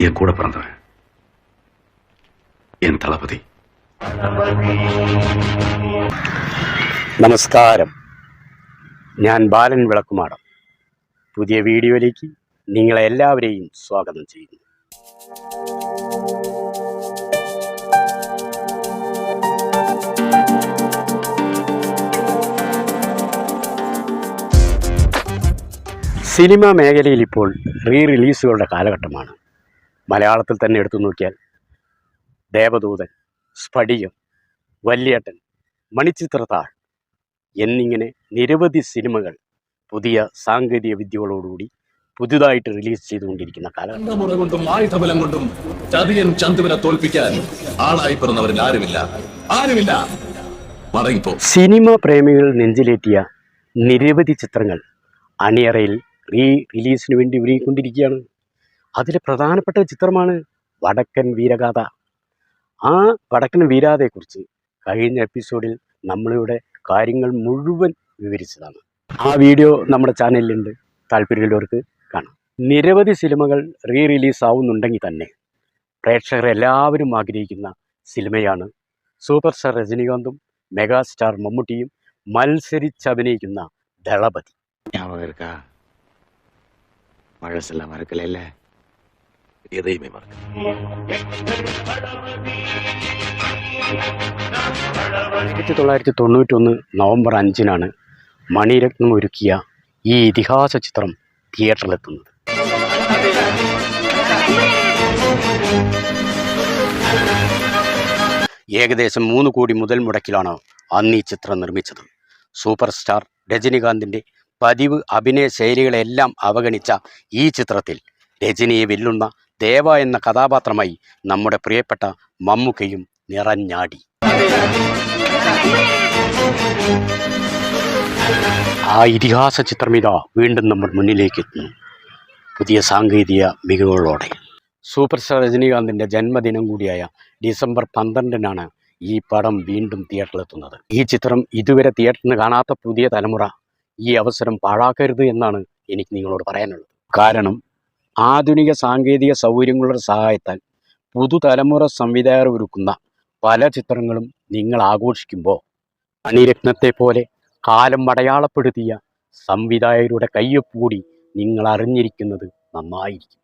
என் கூட பிறந்தவன், என் தளபதி. നമസ്കാരം, ഞാൻ ബാലൻ വിളക്കുമാടം. പുതിയ വീഡിയോയിലേക്ക് നിങ്ങളെ എല്ലാവരെയും സ്വാഗതം ചെയ്യുന്നു. സിനിമാ മേഖലയിൽ ഇപ്പോൾ റിലീസുകളുടെ കാലഘട്ടമാണ്. മലയാളത്തിൽ തന്നെ എടുത്തു നോക്കിയാൽ ദേവദൂതൻ, സ്ഫടികം, വല്യേട്ടൻ, മണിച്ചിത്രത്താഴ് എന്നിങ്ങനെ നിരവധി സിനിമകൾ പുതിയ സാങ്കേതിക വിദ്യകളോടുകൂടി പുതുതായിട്ട് റിലീസ് ചെയ്തുകൊണ്ടിരിക്കുന്ന കാലഘട്ടം കൊണ്ടും ആയുധബലം കൊണ്ടും ചതിയൻ ചന്തുവിനെ തോൽപ്പിക്കാൻ ആളായി പിറന്നവരിൽ ആരുമില്ല. സിനിമ പ്രേമികൾ നെഞ്ചിലേറ്റിയ നിരവധി ചിത്രങ്ങൾ അണിയറയിൽ റിലീസിന് വേണ്ടി ഒരുങ്ങിക്കൊണ്ടിരിക്കുകയാണ്. അതിലെ പ്രധാനപ്പെട്ട ചിത്രമാണ് വടക്കൻ വീരഗാഥ. ആ വടക്കൻ വീരഗാഥയെക്കുറിച്ച് കഴിഞ്ഞ എപ്പിസോഡിൽ നമ്മളിവിടെ കാര്യങ്ങൾ മുഴുവൻ വിവരിച്ചതാണ്. ആ വീഡിയോ നമ്മുടെ ചാനലിലുണ്ട്, താല്പര്യമുള്ളവർക്ക് കാണാം. നിരവധി സിനിമകൾ റിലീസ് ആവുന്നുണ്ടെങ്കിൽ തന്നെ പ്രേക്ഷകർ എല്ലാവരും ആഗ്രഹിക്കുന്ന സിനിമയാണ് സൂപ്പർ സ്റ്റാർ രജനീകാന്തും മെഗാസ്റ്റാർ മമ്മൂട്ടിയും മത്സരിച്ചഭിനയിക്കുന്ന ദളപതി. பழசெல்லாம் மறக்கல, எதையுமே மறக்கல. 1991 നവംബർ 5-നാണ് മണിരത്നം ഒരുക്കിയ ഈ ഇതിഹാസ ചിത്രം തിയേറ്ററിലെത്തുന്നത്. ഏകദേശം 3 കോടി മുതൽ മുടക്കിലാണ് അന്ന് ഈ ചിത്രം നിർമ്മിച്ചത്. സൂപ്പർ സ്റ്റാർ രജനീകാന്തിൻ്റെ പതിവ് അഭിനയ ശൈലികളെല്ലാം അവഗണിച്ച ഈ ചിത്രത്തിൽ രജനിയെ വെല്ലുന്ന ദേവ എന്ന കഥാപാത്രമായി നമ്മുടെ പ്രിയപ്പെട്ട മമ്മൂക്കയും നിറഞ്ഞാടി. ആ ഇതിഹാസ ചിത്രമിതാ വീണ്ടും നമ്മുടെ മുന്നിലേക്ക് എത്തുന്നു, പുതിയ സാങ്കേതിക മികവുകളോടെ. സൂപ്പർ സ്റ്റാർ രജനീകാന്തിൻ്റെ ജന്മദിനം കൂടിയായ ഡിസംബർ 12-നാണ് ഈ പടം വീണ്ടും തിയേറ്ററിലെത്തുന്നത്. ഈ ചിത്രം ഇതുവരെ തിയേറ്ററിൽ കാണാത്ത പുതിയ തലമുറ ഈ അവസരം പാഴാക്കരുത് എന്നാണ് എനിക്ക് നിങ്ങളോട് പറയാനുള്ളത്. കാരണം ആധുനിക സാങ്കേതിക സൗകര്യങ്ങളുടെ സഹായത്താൽ പുതുതലമുറ സംവിധായകർ ഒരുക്കുന്ന പല ചിത്രങ്ങളും നിങ്ങൾ ആഘോഷിക്കുമ്പോൾ മണിരത്നത്തെ പോലെ കാലം അടയാളപ്പെടുത്തിയ സംവിധായകരുടെ കയ്യൊപ്പ് കൂടി നിങ്ങൾ അറിഞ്ഞിരിക്കുന്നത് നന്നായിരിക്കും.